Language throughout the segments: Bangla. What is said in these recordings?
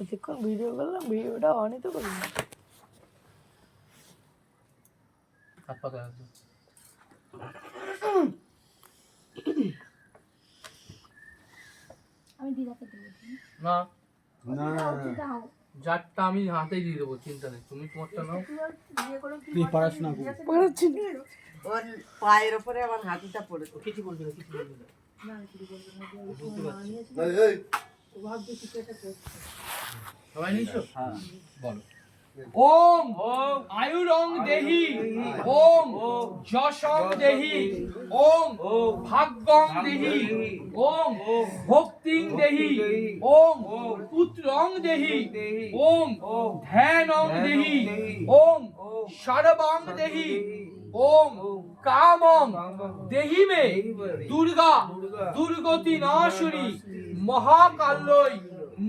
এতক্ষণ ভিডিও করলাম, ভিডিওটা অনই তো করলাম। আমি দিদাকে দেবো না না দাও যারটা আমি হাতেই দিয়ে দেবো, চিন্তা নেই, তুমি তোমারটা নাও। তুই পড়াশোনা কর। পড়াচ্ছি না। ওর পায়ের ওপরে আমার হাতিটা পড়েছে। কিছু বলবে না, কিছু বলবে না। সবাই নিয়েছো? হ্যাঁ বলো। ওম আয়ুরং দেহি, ওম যশং দেহি, ওম ভাগ্যং দেহি, ওম ভক্তিং দেহি, ওম পুত্রং দেহি, ওম ধ্যানং দেহি, ওম সর্বং দেহি, ওম কামং দেহি মে দুর্গা দুর্গতি নাশিনী মহাকাল্যই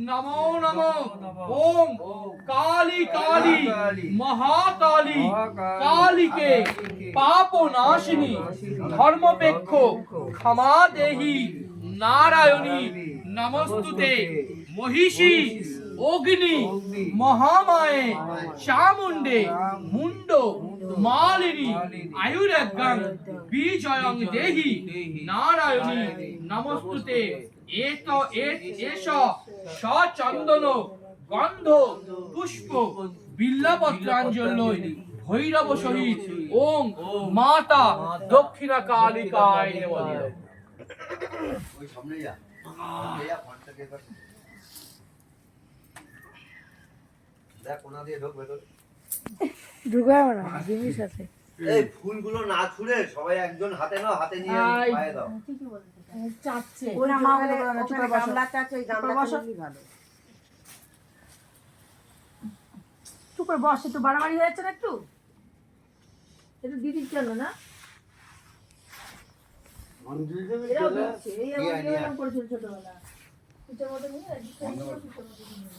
নমো নমো। ওম কালী কালী মহাকালী কালীকে পাপ নাশিনী ধর্মপেক্ষ ক্ষমা দেহি নারায়ণী নমস্তুতে। মহিষী অগ্নি মহামায়ে চামুণ্ডে মুন্ড মালিনী আয়ুরাজ্ঞাং বিজয়ং দেহি নারায়ণী নমস্তুতে। এষ সচন্দন গন্ধ পুষ্প বিল্লপত্রাঞ্জলি ভৈরব সহিত ওম মাতা দক্ষিণা কালিকায় নমঃ। ওই সামনে যা ফোনটাকে এবার দেখ কোনা দিয়ে ঢোক ভেতর। ঢুকায় না, জিনিস আছে। এই ফুলগুলো না ছুঁড়ে সবাই একজন হাতে নাও, হাতে নিয়ে পায়ে দাও। চাচ্ছে ওরা মা বলে ওখানে গামলা চাচ্ছে, ওই গামলা চাচ্ছে ভালো। চুপ করে বস, একটু বাড়াবাড়ি হয়েছে না একটু, একটু দিদির জন্য না। এরাও দিচ্ছে, এই আমার এরকম করেছিল ছোটবেলা, পিঠের মতো নিয়ে পিঠের মতো নিয়ে।